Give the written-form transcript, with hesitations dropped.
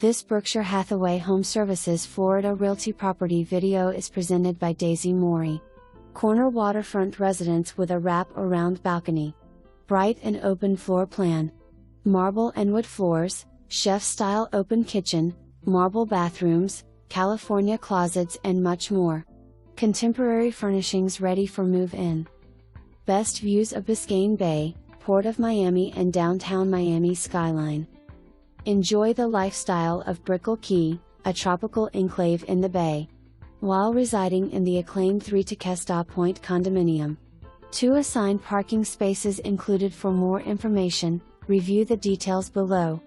This Berkshire Hathaway HomeServices Florida Realty property video is presented by Daysi Morey. Corner waterfront residence with a wrap-around balcony. Bright and open floor plan. Marble and wood floors, chef-style open kitchen, marble bathrooms, California closets and much more. Contemporary furnishings ready for move-in. Best views of Biscayne Bay, Port of Miami and downtown Miami Skyline. Enjoy the lifestyle of Brickell Key, a tropical enclave in the bay, while residing in the acclaimed Three Tequesta Point Condominium. 2 assigned parking spaces included. For more information, review the details below.